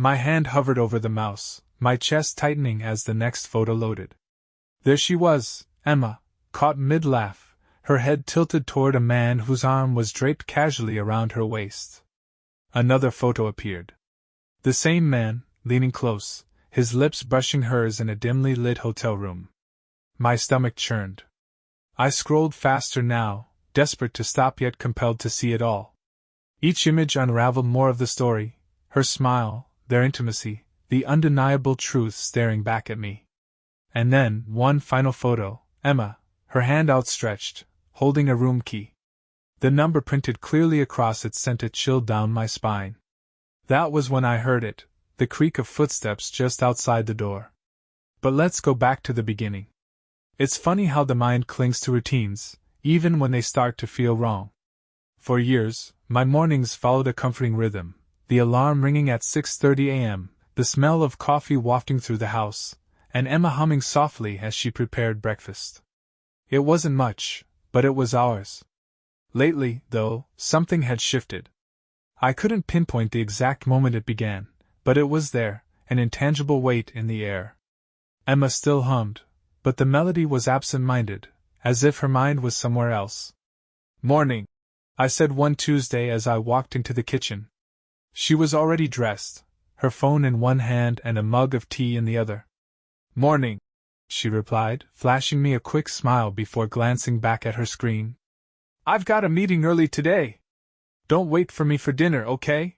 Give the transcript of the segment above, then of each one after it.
My hand hovered over the mouse, my chest tightening as the next photo loaded. There she was, Emma, caught mid-laugh, her head tilted toward a man whose arm was draped casually around her waist. Another photo appeared. The same man, leaning close, his lips brushing hers in a dimly lit hotel room. My stomach churned. I scrolled faster now, desperate to stop yet compelled to see it all. Each image unraveled more of the story, her smile, their intimacy, the undeniable truth staring back at me. And then, one final photo, Emma, her hand outstretched, holding a room key. The number printed clearly across it sent a chill down my spine. That was when I heard it, the creak of footsteps just outside the door. But let's go back to the beginning. It's funny how the mind clings to routines, even when they start to feel wrong. For years, my mornings followed a comforting rhythm, the alarm ringing at 6:30 a.m., the smell of coffee wafting through the house, and Emma humming softly as she prepared breakfast. It wasn't much, but it was ours. Lately, though, something had shifted. I couldn't pinpoint the exact moment it began, but it was there, an intangible weight in the air. Emma still hummed, but the melody was absent-minded, as if her mind was somewhere else. "Morning," I said one Tuesday as I walked into the kitchen. She was already dressed, her phone in one hand and a mug of tea in the other. "Morning," she replied, flashing me a quick smile before glancing back at her screen. "I've got a meeting early today. Don't wait for me for dinner, okay?"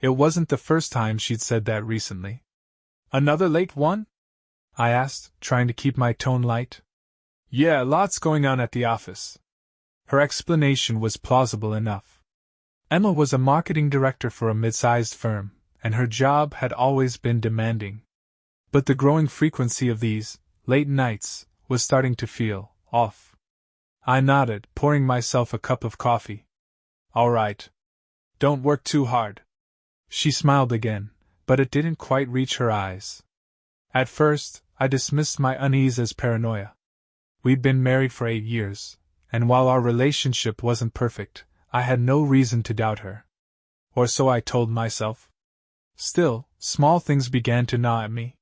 It wasn't the first time she'd said that recently. "Another late one?" I asked, trying to keep my tone light. "Yeah, lots going on at the office." Her explanation was plausible enough. Emma was a marketing director for a mid-sized firm, and her job had always been demanding. But the growing frequency of these late nights was starting to feel off. I nodded, pouring myself a cup of coffee. "All right. Don't work too hard." She smiled again, but it didn't quite reach her eyes. At first, I dismissed my unease as paranoia. We'd been married for 8 years, and while our relationship wasn't perfect, I had no reason to doubt her. Or so I told myself. Still, small things began to gnaw at me.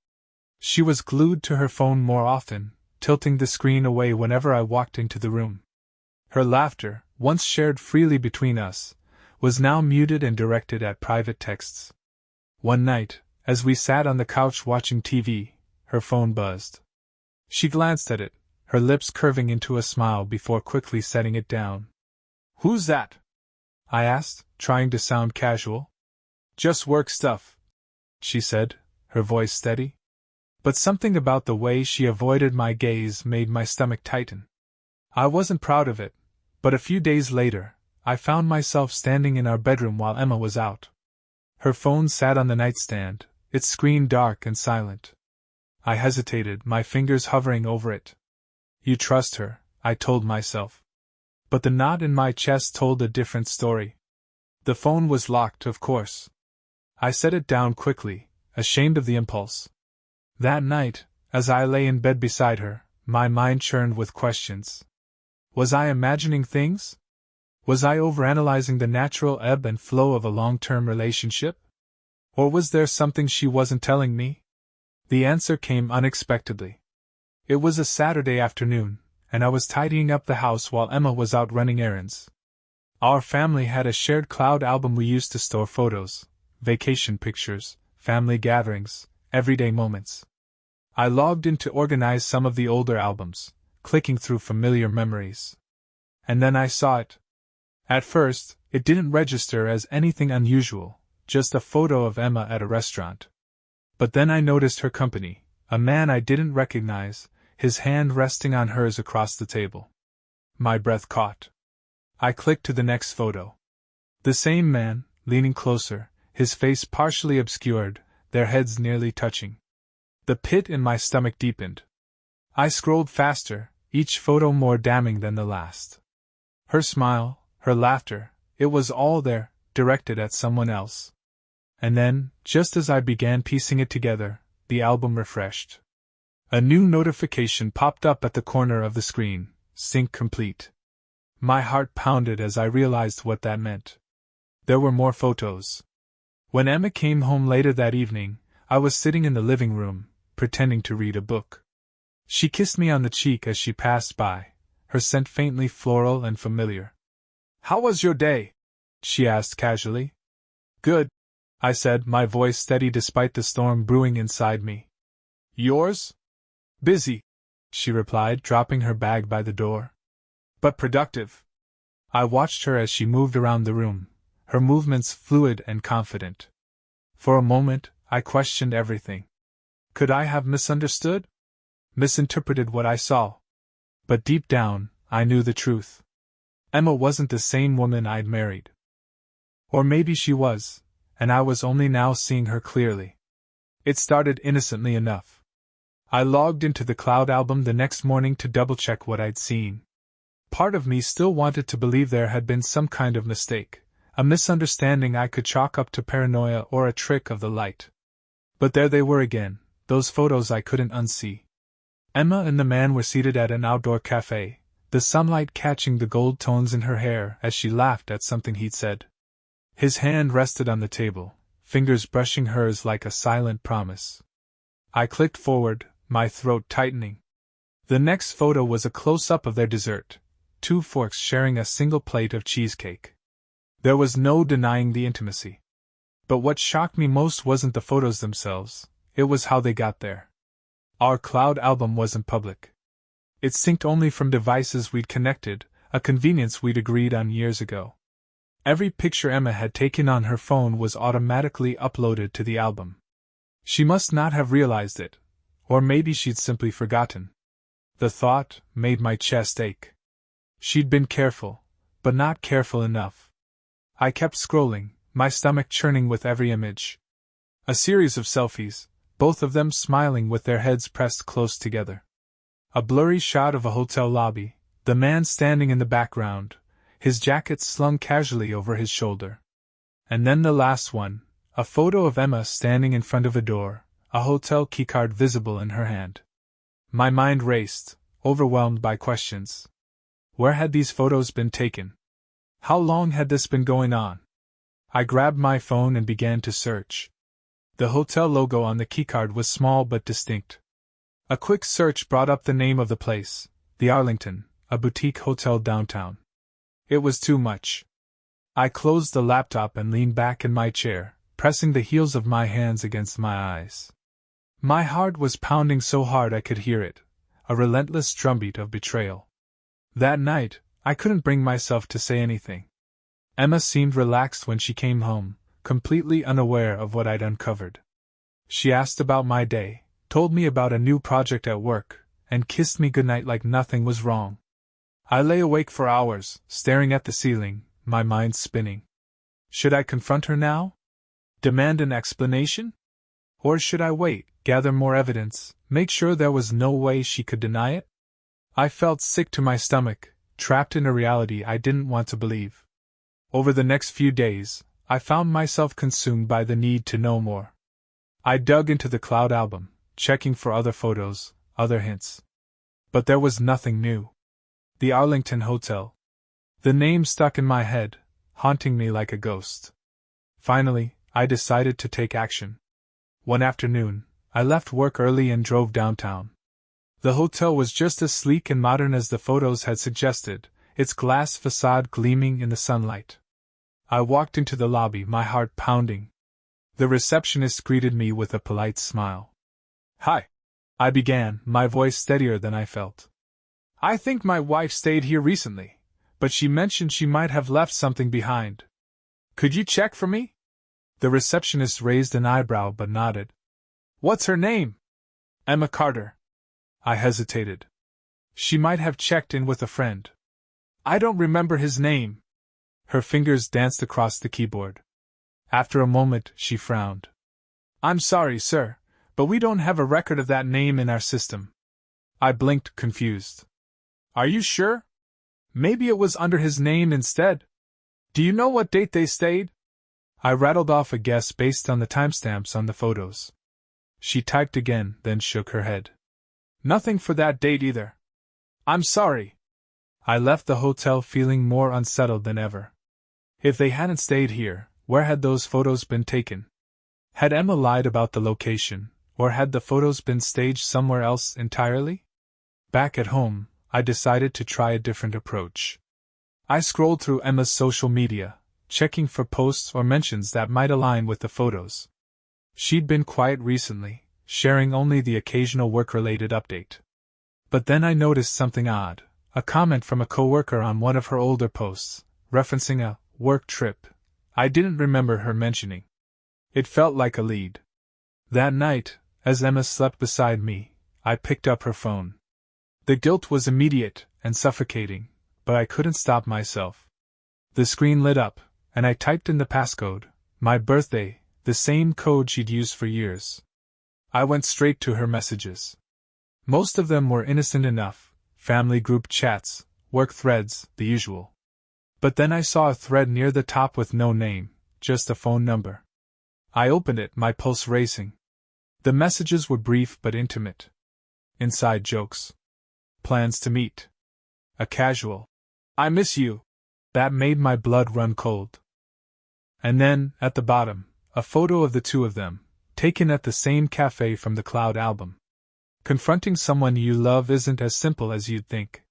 She was glued to her phone more often, tilting the screen away whenever I walked into the room. Her laughter, once shared freely between us, was now muted and directed at private texts. One night, as we sat on the couch watching TV, her phone buzzed. She glanced at it, her lips curving into a smile before quickly setting it down. "Who's that?" I asked, trying to sound casual. "Just work stuff," she said, her voice steady. But something about the way she avoided my gaze made my stomach tighten. I wasn't proud of it, but a few days later, I found myself standing in our bedroom while Emma was out. Her phone sat on the nightstand, its screen dark and silent. I hesitated, my fingers hovering over it. "You trust her," I told myself. But the knot in my chest told a different story. The phone was locked, of course. I set it down quickly, ashamed of the impulse. That night, as I lay in bed beside her, my mind churned with questions. Was I imagining things? Was I overanalyzing the natural ebb and flow of a long-term relationship? Or was there something she wasn't telling me? The answer came unexpectedly. It was a Saturday afternoon, and I was tidying up the house while Emma was out running errands. Our family had a shared cloud album we used to store photos, vacation pictures, family gatherings, everyday moments. I logged in to organize some of the older albums, clicking through familiar memories. And then I saw it. At first, it didn't register as anything unusual, just a photo of Emma at a restaurant. But then I noticed her company, a man I didn't recognize, his hand resting on hers across the table. My breath caught. I clicked to the next photo. The same man, leaning closer, his face partially obscured, their heads nearly touching. The pit in my stomach deepened. I scrolled faster, each photo more damning than the last. Her smile, her laughter, it was all there, directed at someone else. And then, just as I began piecing it together, the album refreshed. A new notification popped up at the corner of the screen, sync complete. My heart pounded as I realized what that meant. There were more photos. When Emma came home later that evening, I was sitting in the living room, pretending to read a book. She kissed me on the cheek as she passed by, her scent faintly floral and familiar. "How was your day?" she asked casually. "Good," I said, my voice steady despite the storm brewing inside me. "Yours?" "Busy," she replied, dropping her bag by the door. "But productive." I watched her as she moved around the room, her movements fluid and confident. For a moment, I questioned everything. Could I have misunderstood? Misinterpreted what I saw? But deep down, I knew the truth. Emma wasn't the same woman I'd married. Or maybe she was, and I was only now seeing her clearly. It started innocently enough. I logged into the cloud album the next morning to double-check what I'd seen. Part of me still wanted to believe there had been some kind of mistake, a misunderstanding I could chalk up to paranoia or a trick of the light. But there they were again, those photos I couldn't unsee. Emma and the man were seated at an outdoor cafe, the sunlight catching the gold tones in her hair as she laughed at something he'd said. His hand rested on the table, fingers brushing hers like a silent promise. I clicked forward, my throat tightening. The next photo was a close-up of their dessert, 2 forks sharing a single plate of cheesecake. There was no denying the intimacy. But what shocked me most wasn't the photos themselves, it was how they got there. Our cloud album wasn't public. It synced only from devices we'd connected, a convenience we'd agreed on years ago. Every picture Emma had taken on her phone was automatically uploaded to the album. She must not have realized it, or maybe she'd simply forgotten. The thought made my chest ache. She'd been careful, but not careful enough. I kept scrolling, my stomach churning with every image. A series of selfies, both of them smiling with their heads pressed close together. A blurry shot of a hotel lobby, the man standing in the background, his jacket slung casually over his shoulder. And then the last one, a photo of Emma standing in front of a door, a hotel keycard visible in her hand. My mind raced, overwhelmed by questions. Where had these photos been taken? How long had this been going on? I grabbed my phone and began to search. The hotel logo on the keycard was small but distinct. A quick search brought up the name of the place, the Arlington, a boutique hotel downtown. It was too much. I closed the laptop and leaned back in my chair, pressing the heels of my hands against my eyes. My heart was pounding so hard I could hear it, a relentless drumbeat of betrayal. That night, I couldn't bring myself to say anything. Emma seemed relaxed when she came home, completely unaware of what I'd uncovered. She asked about my day, told me about a new project at work, and kissed me goodnight like nothing was wrong. I lay awake for hours, staring at the ceiling, my mind spinning. Should I confront her now? Demand an explanation? Or should I wait, gather more evidence, make sure there was no way she could deny it? I felt sick to my stomach, trapped in a reality I didn't want to believe. Over the next few days, I found myself consumed by the need to know more. I dug into the cloud album, checking for other photos, other hints. But there was nothing new. The Arlington Hotel. The name stuck in my head, haunting me like a ghost. Finally, I decided to take action. One afternoon, I left work early and drove downtown. The hotel was just as sleek and modern as the photos had suggested, its glass facade gleaming in the sunlight. I walked into the lobby, my heart pounding. The receptionist greeted me with a polite smile. "Hi," I began, my voice steadier than I felt. "I think my wife stayed here recently, but she mentioned she might have left something behind. Could you check for me?" The receptionist raised an eyebrow but nodded. "What's her name?" "Emma Carter." I hesitated. She might have checked in with a friend. "I don't remember his name." Her fingers danced across the keyboard. After a moment, she frowned. "I'm sorry, sir, but we don't have a record of that name in our system." I blinked, confused. "Are you sure? Maybe it was under his name instead. Do you know what date they stayed?" I rattled off a guess based on the timestamps on the photos. She typed again, then shook her head. "Nothing for that date either. I'm sorry." I left the hotel feeling more unsettled than ever. If they hadn't stayed here, Where had those photos been taken? Had Emma lied about the location, or had the photos been staged somewhere else entirely? Back at home, I decided to try a different approach. I scrolled through Emma's social media, checking for posts or mentions that might align with the photos. She'd been quiet recently, sharing only the occasional work-related update. But then I noticed something odd, a comment from a coworker on one of her older posts, referencing a work trip I didn't remember her mentioning. It felt like a lead. That night, as Emma slept beside me, I picked up her phone. The guilt was immediate and suffocating, but I couldn't stop myself. The screen lit up, and I typed in the passcode, my birthday, the same code she'd used for years. I went straight to her messages. Most of them were innocent enough, family group chats, work threads, the usual. But then I saw a thread near the top with no name, just a phone number. I opened it, my pulse racing. The messages were brief but intimate. Inside jokes. Plans to meet. A casual, "I miss you," that made my blood run cold. And then, at the bottom, a photo of the two of them, taken at the same cafe from the Cloud album. Confronting someone you love isn't as simple as you'd think.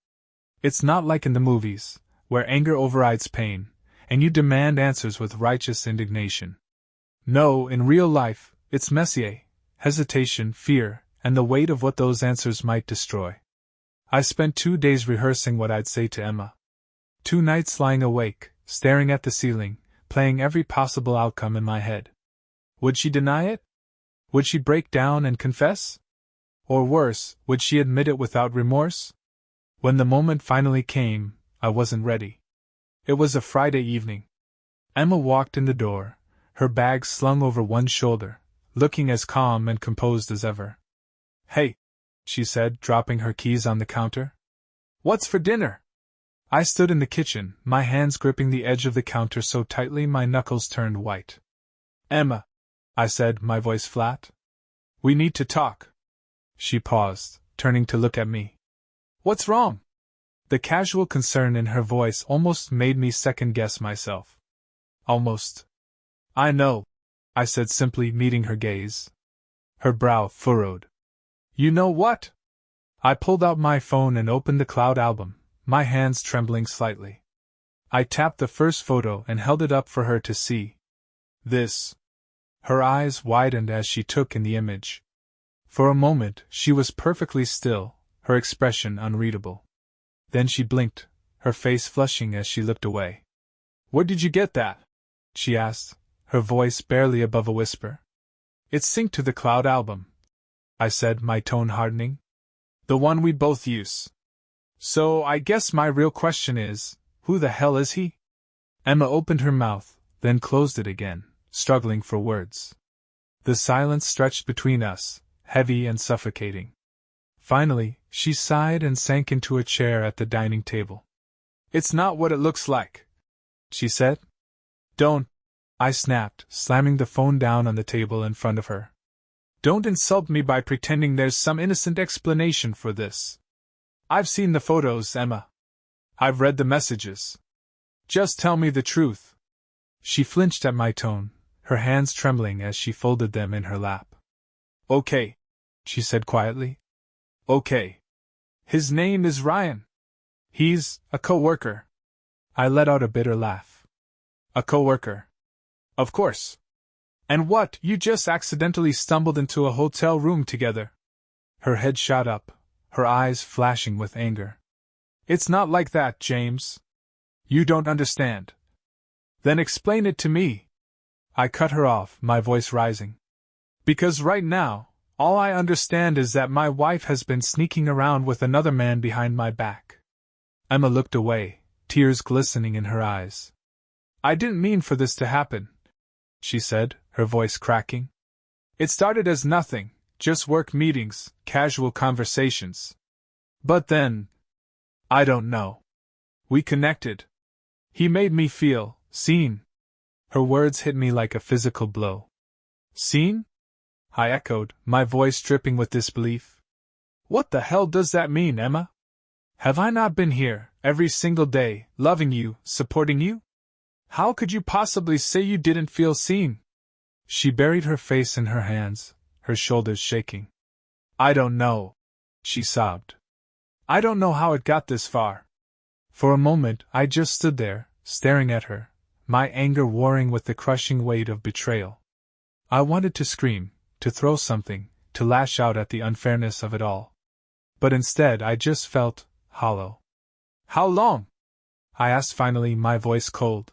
It's not like in the movies, where anger overrides pain, and you demand answers with righteous indignation. No, in real life, it's messy, hesitation, fear, and the weight of what those answers might destroy. I spent 2 days rehearsing what I'd say to Emma. 2 nights lying awake, staring at the ceiling, playing every possible outcome in my head. Would she deny it? Would she break down and confess? Or worse, would she admit it without remorse? When the moment finally came, I wasn't ready. It was a Friday evening. Emma walked in the door, her bag slung over one shoulder, looking as calm and composed as ever. "Hey," she said, dropping her keys on the counter. "What's for dinner?" I stood in the kitchen, my hands gripping the edge of the counter so tightly my knuckles turned white. "Emma," I said, my voice flat. "We need to talk." She paused, turning to look at me. "What's wrong?" The casual concern in her voice almost made me second-guess myself. "Almost." "I know," I said simply, meeting her gaze. Her brow furrowed. "You know what?" I pulled out my phone and opened the Cloud album, my hands trembling slightly. I tapped the first photo and held it up for her to see. "This." Her eyes widened as she took in the image. For a moment, she was perfectly still, her expression unreadable. Then she blinked, her face flushing as she looked away. "Where did you get that?" she asked, her voice barely above a whisper. "It's synced to the Cloud album," I said, my tone hardening. "The one we both use. So I guess my real question is, who the hell is he?" Emma opened her mouth, then closed it again, struggling for words. The silence stretched between us, heavy and suffocating. Finally, she sighed and sank into a chair at the dining table. "It's not what it looks like," she said. "Don't," I snapped, slamming the phone down on the table in front of her. "Don't insult me by pretending there's some innocent explanation for this. I've seen the photos, Emma. I've read the messages. Just tell me the truth." She flinched at my tone, her hands trembling as she folded them in her lap. "Okay," she said quietly. "Okay. His name is Ryan. He's a co-worker." I let out a bitter laugh. "A co-worker? Of course. And what, you just accidentally stumbled into a hotel room together?" Her head shot up, her eyes flashing with anger. "It's not like that, James. You don't understand." "Then explain it to me." I cut her off, my voice rising. "Because right now, all I understand is that my wife has been sneaking around with another man behind my back." Emma looked away, tears glistening in her eyes. "I didn't mean for this to happen," she said, her voice cracking. "It started as nothing, just work meetings, casual conversations. But then, I don't know. We connected. He made me feel seen." Her words hit me like a physical blow. "Seen?" I echoed, my voice dripping with disbelief. "What the hell does that mean, Emma? Have I not been here, every single day, loving you, supporting you? How could you possibly say you didn't feel seen? She buried her face in her hands, her shoulders shaking. I don't know, she sobbed. I don't know how it got this far. For a moment, I just stood there, staring at her, my anger warring with the crushing weight of betrayal. I wanted to scream, to throw something, to lash out at the unfairness of it all. But instead, I just felt hollow. How long? I asked finally, my voice cold.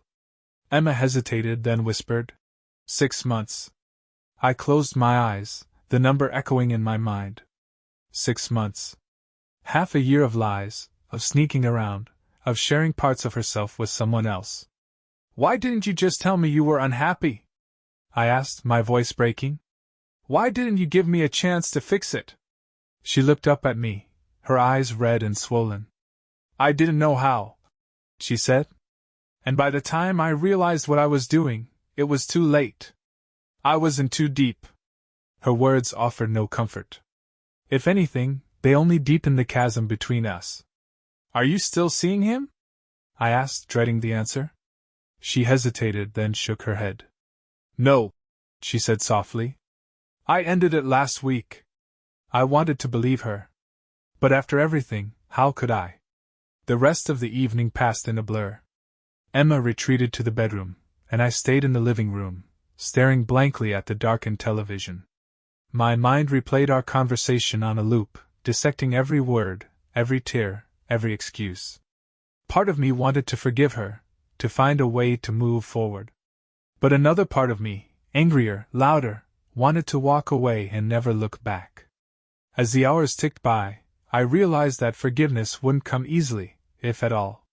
Emma hesitated, then whispered, 6 months. I closed my eyes, the number echoing in my mind. 6 months. Half a year of lies, of sneaking around, of sharing parts of herself with someone else. Why didn't you just tell me you were unhappy? I asked, my voice breaking. Why didn't you give me a chance to fix it? She looked up at me, her eyes red and swollen. I didn't know how, she said. And by the time I realized what I was doing, it was too late. I was in too deep. Her words offered no comfort. If anything, they only deepened the chasm between us. Are you still seeing him? I asked, dreading the answer. She hesitated, then shook her head. No, she said softly. I ended it last week. I wanted to believe her. But after everything, how could I? The rest of the evening passed in a blur. Emma retreated to the bedroom, and I stayed in the living room, staring blankly at the darkened television. My mind replayed our conversation on a loop, dissecting every word, every tear, every excuse. Part of me wanted to forgive her, to find a way to move forward. But another part of me, angrier, louder, wanted to walk away and never look back. As the hours ticked by, I realized that forgiveness wouldn't come easily, if at all.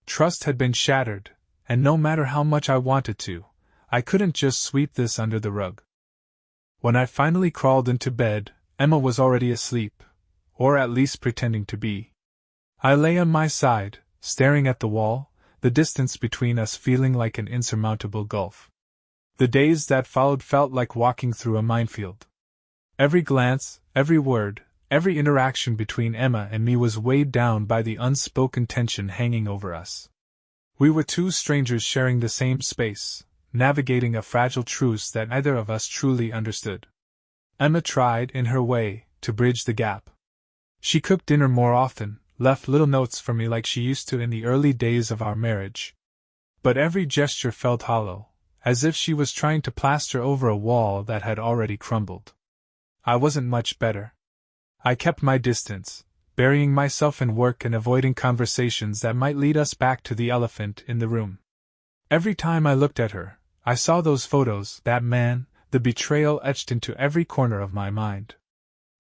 Trust had been shattered, and no matter how much I wanted to, I couldn't just sweep this under the rug. When I finally crawled into bed, Emma was already asleep, or at least pretending to be. I lay on my side, staring at the wall, the distance between us feeling like an insurmountable gulf. The days that followed felt like walking through a minefield. Every glance, every word, every interaction between Emma and me was weighed down by the unspoken tension hanging over us. We were two strangers sharing the same space, navigating a fragile truce that neither of us truly understood. Emma tried, in her way, to bridge the gap. She cooked dinner more often, left little notes for me like she used to in the early days of our marriage. But every gesture felt hollow, as if she was trying to plaster over a wall that had already crumbled. I wasn't much better. I kept my distance, burying myself in work and avoiding conversations that might lead us back to the elephant in the room. Every time I looked at her, I saw those photos, that man, the betrayal etched into every corner of my mind.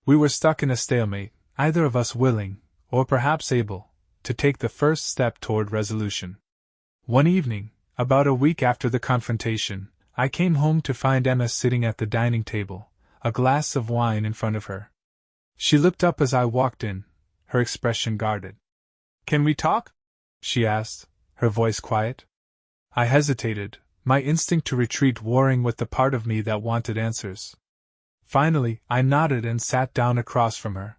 We were stuck in a stalemate, either of us willing, or perhaps able, to take the first step toward resolution. One evening, about a week after the confrontation, I came home to find Emma sitting at the dining table, a glass of wine in front of her. She looked up as I walked in, her expression guarded. "Can we talk?" she asked, her voice quiet. I hesitated, my instinct to retreat warring with the part of me that wanted answers. Finally, I nodded and sat down across from her.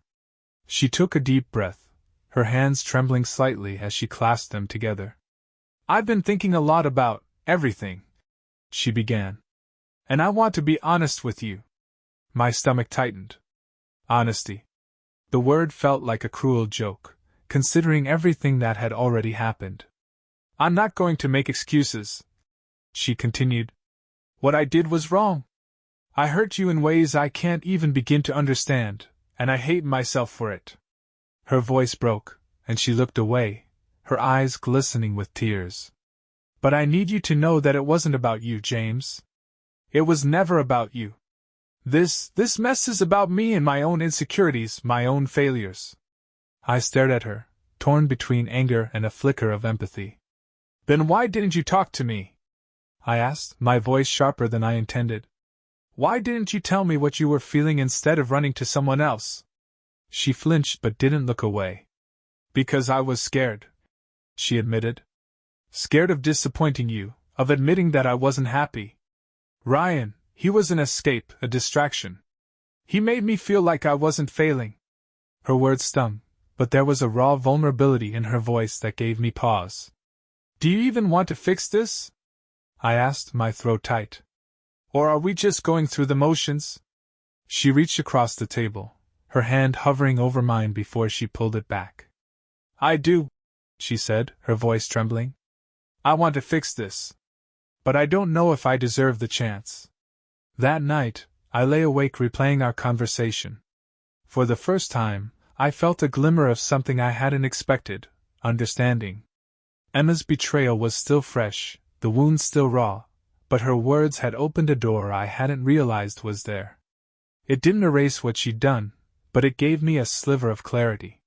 She took a deep breath, her hands trembling slightly as she clasped them together. "I've been thinking a lot about everything," she began. "And I want to be honest with you." My stomach tightened. Honesty. The word felt like a cruel joke, considering everything that had already happened. "I'm not going to make excuses," she continued. "What I did was wrong. I hurt you in ways I can't even begin to understand, and I hate myself for it." Her voice broke, and she looked away, her eyes glistening with tears. "But I need you to know that it wasn't about you, James. It was never about you. This mess is about me and my own insecurities, my own failures." I stared at her, torn between anger and a flicker of empathy. "Then why didn't you talk to me?" I asked, my voice sharper than I intended. "Why didn't you tell me what you were feeling instead of running to someone else?" She flinched but didn't look away. "Because I was scared," she admitted. "Scared of disappointing you, of admitting that I wasn't happy. Ryan, he was an escape, a distraction. He made me feel like I wasn't failing." Her words stung, but there was a raw vulnerability in her voice that gave me pause. "Do you even want to fix this?" I asked, my throat tight. Or are we just going through the motions? She reached across the table, her hand hovering over mine before she pulled it back. I do, she said, her voice trembling. I want to fix this. But I don't know if I deserve the chance. That night, I lay awake replaying our conversation. For the first time, I felt a glimmer of something I hadn't expected: understanding. Emma's betrayal was still fresh, the wound still raw, but her words had opened a door I hadn't realized was there. It didn't erase what she'd done, but it gave me a sliver of clarity.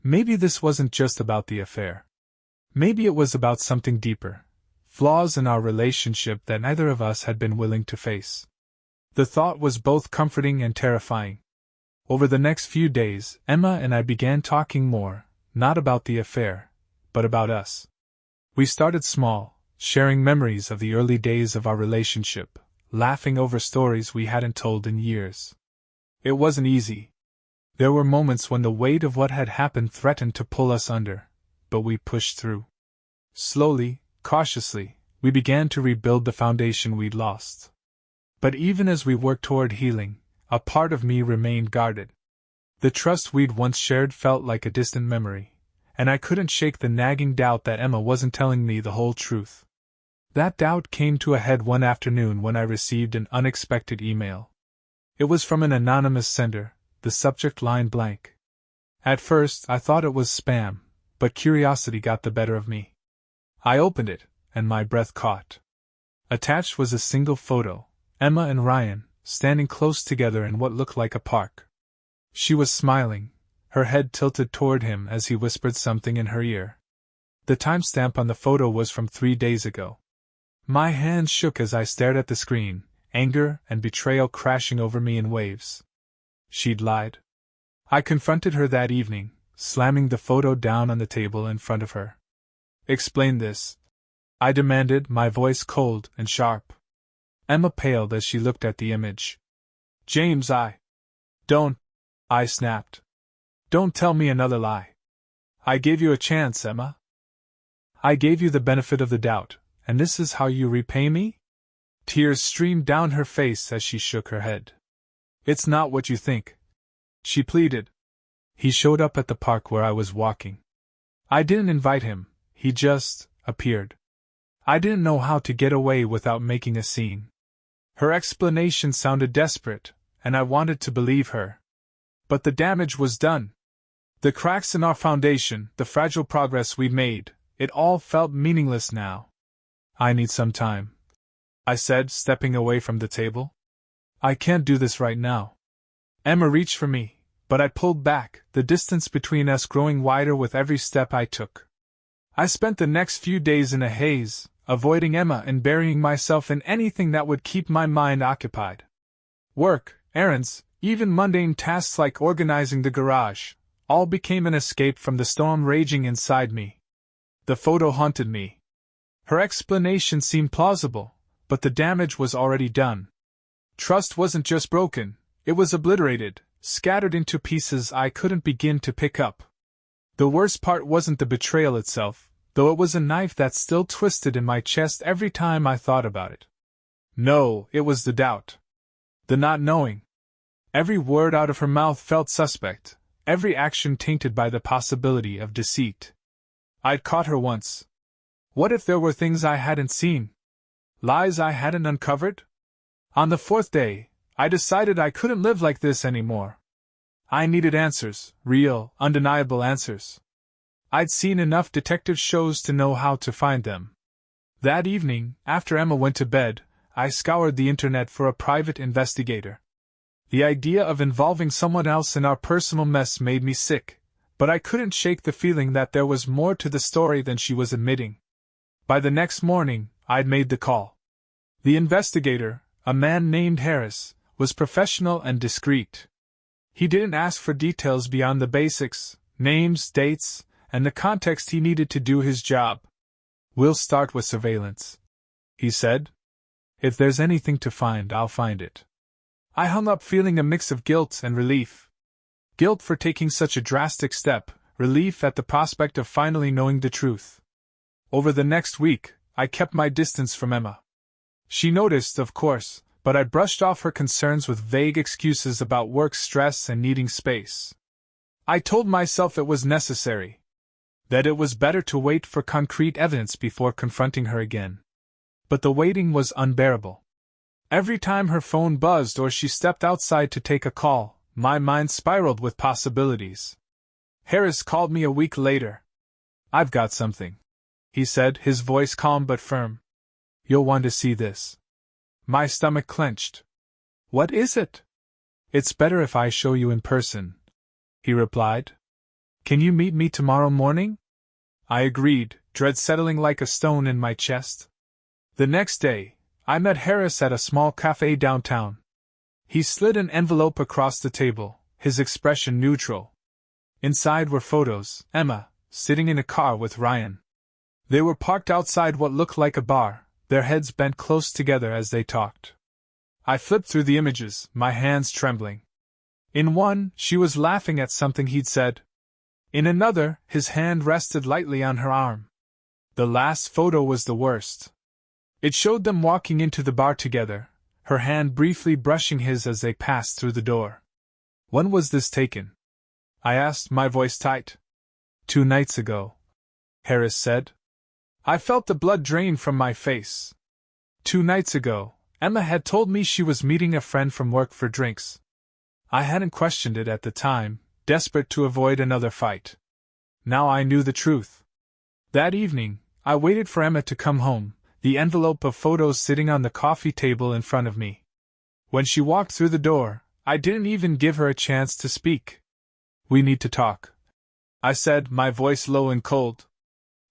Maybe this wasn't just about the affair. Maybe it was about something deeper, flaws in our relationship that neither of us had been willing to face. The thought was both comforting and terrifying. Over the next few days, Emma and I began talking more, not about the affair, but about us. We started small, sharing memories of the early days of our relationship, laughing over stories we hadn't told in years. It wasn't easy. There were moments when the weight of what had happened threatened to pull us under, but we pushed through. Slowly, cautiously, we began to rebuild the foundation we'd lost. But even as we worked toward healing, a part of me remained guarded. The trust we'd once shared felt like a distant memory, and I couldn't shake the nagging doubt that Emma wasn't telling me the whole truth. That doubt came to a head one afternoon when I received an unexpected email. It was from an anonymous sender, the subject line blank. At first, I thought it was spam, but curiosity got the better of me. I opened it, and my breath caught. Attached was a single photo, Emma and Ryan, standing close together in what looked like a park. She was smiling, her head tilted toward him as he whispered something in her ear. The timestamp on the photo was from 3 days ago. My hands shook as I stared at the screen, anger and betrayal crashing over me in waves. She'd lied. I confronted her that evening, slamming the photo down on the table in front of her. Explain this, I demanded, my voice cold and sharp. Emma paled as she looked at the image. James, don't, I snapped. Don't tell me another lie. I gave you a chance, Emma. I gave you the benefit of the doubt, and this is how you repay me? Tears streamed down her face as she shook her head. It's not what you think, she pleaded. He showed up at the park where I was walking. I didn't invite him, he just appeared. I didn't know how to get away without making a scene. Her explanation sounded desperate, and I wanted to believe her. But the damage was done. The cracks in our foundation, the fragile progress we'd made, it all felt meaningless now. I need some time, I said, stepping away from the table. I can't do this right now. Emma reached for me, but I pulled back, the distance between us growing wider with every step I took. I spent the next few days in a haze, avoiding Emma and burying myself in anything that would keep my mind occupied. Work, errands, even mundane tasks like organizing the garage, all became an escape from the storm raging inside me. The photo haunted me. Her explanation seemed plausible, but the damage was already done. Trust wasn't just broken, it was obliterated, scattered into pieces I couldn't begin to pick up. The worst part wasn't the betrayal itself, though it was a knife that still twisted in my chest every time I thought about it. No, it was the doubt. The not knowing. Every word out of her mouth felt suspect, every action tainted by the possibility of deceit. I'd caught her once. What if there were things I hadn't seen? Lies I hadn't uncovered? On the 4th day, I decided I couldn't live like this anymore. I needed answers, real, undeniable answers. I'd seen enough detective shows to know how to find them. That evening, after Emma went to bed, I scoured the internet for a private investigator. The idea of involving someone else in our personal mess made me sick, but I couldn't shake the feeling that there was more to the story than she was admitting. By the next morning, I'd made the call. The investigator, a man named Harris, was professional and discreet. He didn't ask for details beyond the basics, names, dates, and the context he needed to do his job. We'll start with surveillance, he said. If there's anything to find, I'll find it. I hung up feeling a mix of guilt and relief. Guilt for taking such a drastic step, relief at the prospect of finally knowing the truth. Over the next week, I kept my distance from Emma. She noticed, of course, but I brushed off her concerns with vague excuses about work stress and needing space. I told myself it was necessary, that it was better to wait for concrete evidence before confronting her again. But the waiting was unbearable. Every time her phone buzzed or she stepped outside to take a call, my mind spiraled with possibilities. Harris called me a week later. "I've got something," he said, his voice calm but firm. "You'll want to see this." My stomach clenched. "What is it?" "It's better if I show you in person," he replied. "Can you meet me tomorrow morning?" I agreed, dread settling like a stone in my chest. The next day, I met Harris at a small cafe downtown. He slid an envelope across the table, his expression neutral. Inside were photos, Emma, sitting in a car with Ryan. They were parked outside what looked like a bar, their heads bent close together as they talked. I flipped through the images, my hands trembling. In one, she was laughing at something he'd said. In another, his hand rested lightly on her arm. The last photo was the worst. It showed them walking into the bar together, her hand briefly brushing his as they passed through the door. "When was this taken?" I asked, my voice tight. "2 nights ago," Harris said. I felt the blood drain from my face. 2 nights ago, Emma had told me she was meeting a friend from work for drinks. I hadn't questioned it at the time, desperate to avoid another fight. Now I knew the truth. That evening, I waited for Emma to come home, the envelope of photos sitting on the coffee table in front of me. When she walked through the door, I didn't even give her a chance to speak. "We need to talk," I said, my voice low and cold.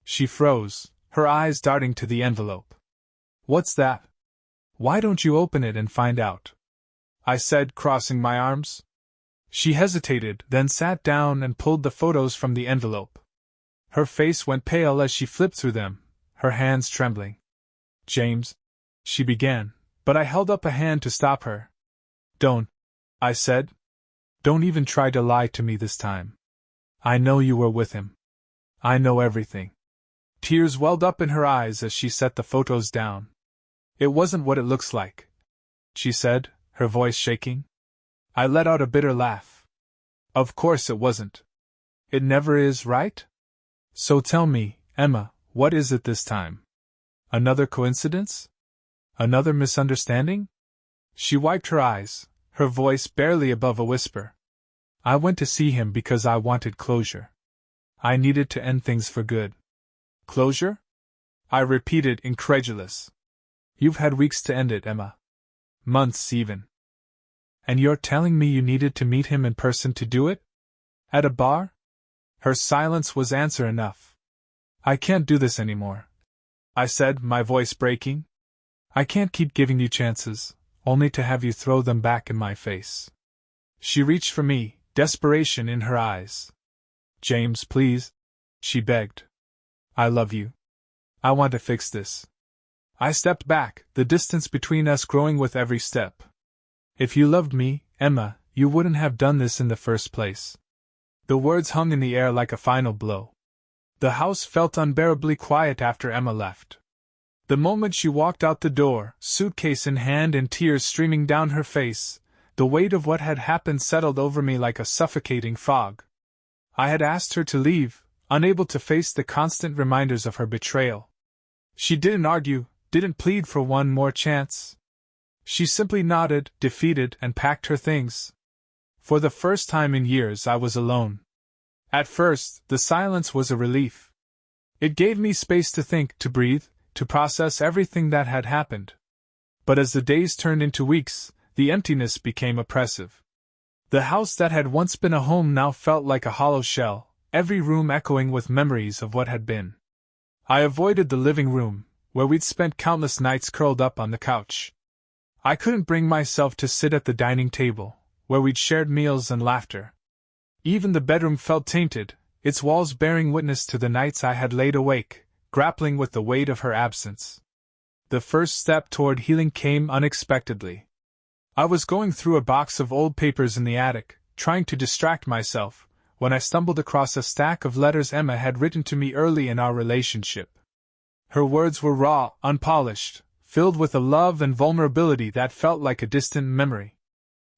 She froze, her eyes darting to the envelope. "What's that?" "Why don't you open it and find out?" I said, crossing my arms. She hesitated, then sat down and pulled the photos from the envelope. Her face went pale as she flipped through them, her hands trembling. "James," she began, but I held up a hand to stop her. "Don't," I said. "Don't even try to lie to me this time. I know you were with him. I know everything." Tears welled up in her eyes as she set the photos down. "It wasn't what it looks like," she said, her voice shaking. I let out a bitter laugh. "Of course it wasn't. It never is, right? So tell me, Emma, what is it this time? Another coincidence? Another misunderstanding?" She wiped her eyes, her voice barely above a whisper. "I went to see him because I wanted closure. I needed to end things for good." "Closure?" I repeated, incredulous. "You've had weeks to end it, Emma. Months, even. And you're telling me you needed to meet him in person to do it? At a bar?" Her silence was answer enough. "I can't do this anymore," I said, my voice breaking. "I can't keep giving you chances, only to have you throw them back in my face." She reached for me, desperation in her eyes. "James, please," she begged. "I love you. I want to fix this." I stepped back, the distance between us growing with every step. "If you loved me, Emma, you wouldn't have done this in the first place." The words hung in the air like a final blow. The house felt unbearably quiet after Emma left. The moment she walked out the door, suitcase in hand and tears streaming down her face, the weight of what had happened settled over me like a suffocating fog. I had asked her to leave, unable to face the constant reminders of her betrayal. She didn't argue, didn't plead for one more chance. She simply nodded, defeated, and packed her things. For the first time in years I was alone. At first, the silence was a relief. It gave me space to think, to breathe, to process everything that had happened. But as the days turned into weeks, the emptiness became oppressive. The house that had once been a home now felt like a hollow shell, every room echoing with memories of what had been. I avoided the living room, where we'd spent countless nights curled up on the couch. I couldn't bring myself to sit at the dining table, where we'd shared meals and laughter. Even the bedroom felt tainted, its walls bearing witness to the nights I had laid awake, grappling with the weight of her absence. The first step toward healing came unexpectedly. I was going through a box of old papers in the attic, trying to distract myself, when I stumbled across a stack of letters Emma had written to me early in our relationship. Her words were raw, unpolished, filled with a love and vulnerability that felt like a distant memory.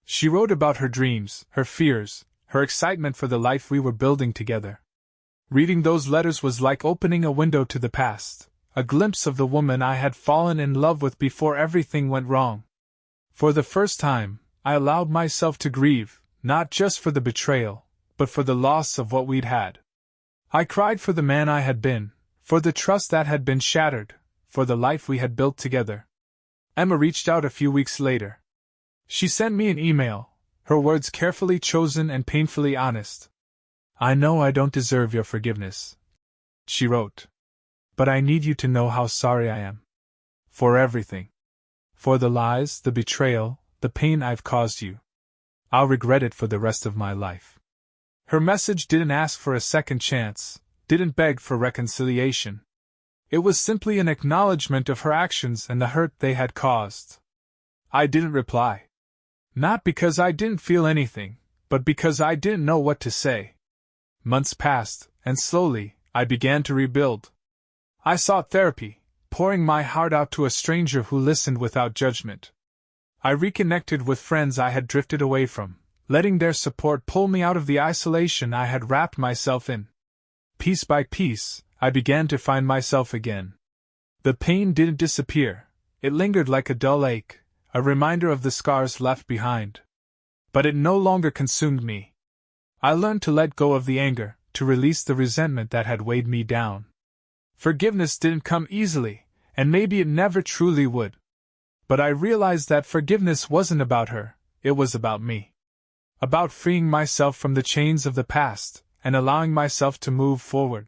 She wrote about her dreams, her fears, her excitement for the life we were building together. Reading those letters was like opening a window to the past, a glimpse of the woman I had fallen in love with before everything went wrong. For the first time, I allowed myself to grieve, not just for the betrayal, but for the loss of what we'd had. I cried for the man I had been, for the trust that had been shattered, for the life we had built together. Emma reached out a few weeks later. She sent me an email, her words carefully chosen and painfully honest. "I know I don't deserve your forgiveness," she wrote. "But I need you to know how sorry I am. For everything. For the lies, the betrayal, the pain I've caused you. I'll regret it for the rest of my life." Her message didn't ask for a second chance, didn't beg for reconciliation. It was simply an acknowledgement of her actions and the hurt they had caused. I didn't reply. Not because I didn't feel anything, but because I didn't know what to say. Months passed, and slowly, I began to rebuild. I sought therapy, pouring my heart out to a stranger who listened without judgment. I reconnected with friends I had drifted away from, letting their support pull me out of the isolation I had wrapped myself in. Piece by piece, I began to find myself again. The pain didn't disappear, it lingered like a dull ache, a reminder of the scars left behind. But it no longer consumed me. I learned to let go of the anger, to release the resentment that had weighed me down. Forgiveness didn't come easily, and maybe it never truly would. But I realized that forgiveness wasn't about her, it was about me. About freeing myself from the chains of the past, and allowing myself to move forward.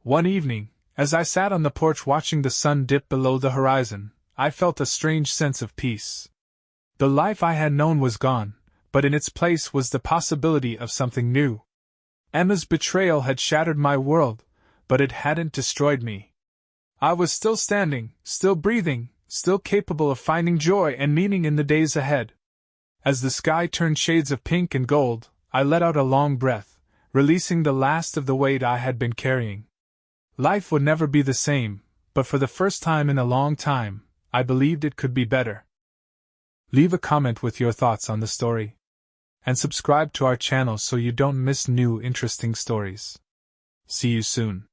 One evening, as I sat on the porch watching the sun dip below the horizon, I felt a strange sense of peace. The life I had known was gone, but in its place was the possibility of something new. Emma's betrayal had shattered my world, but it hadn't destroyed me. I was still standing, still breathing, still capable of finding joy and meaning in the days ahead. As the sky turned shades of pink and gold, I let out a long breath, releasing the last of the weight I had been carrying. Life would never be the same, but for the first time in a long time, I believed it could be better. Leave a comment with your thoughts on the story. And subscribe to our channel so you don't miss new interesting stories. See you soon.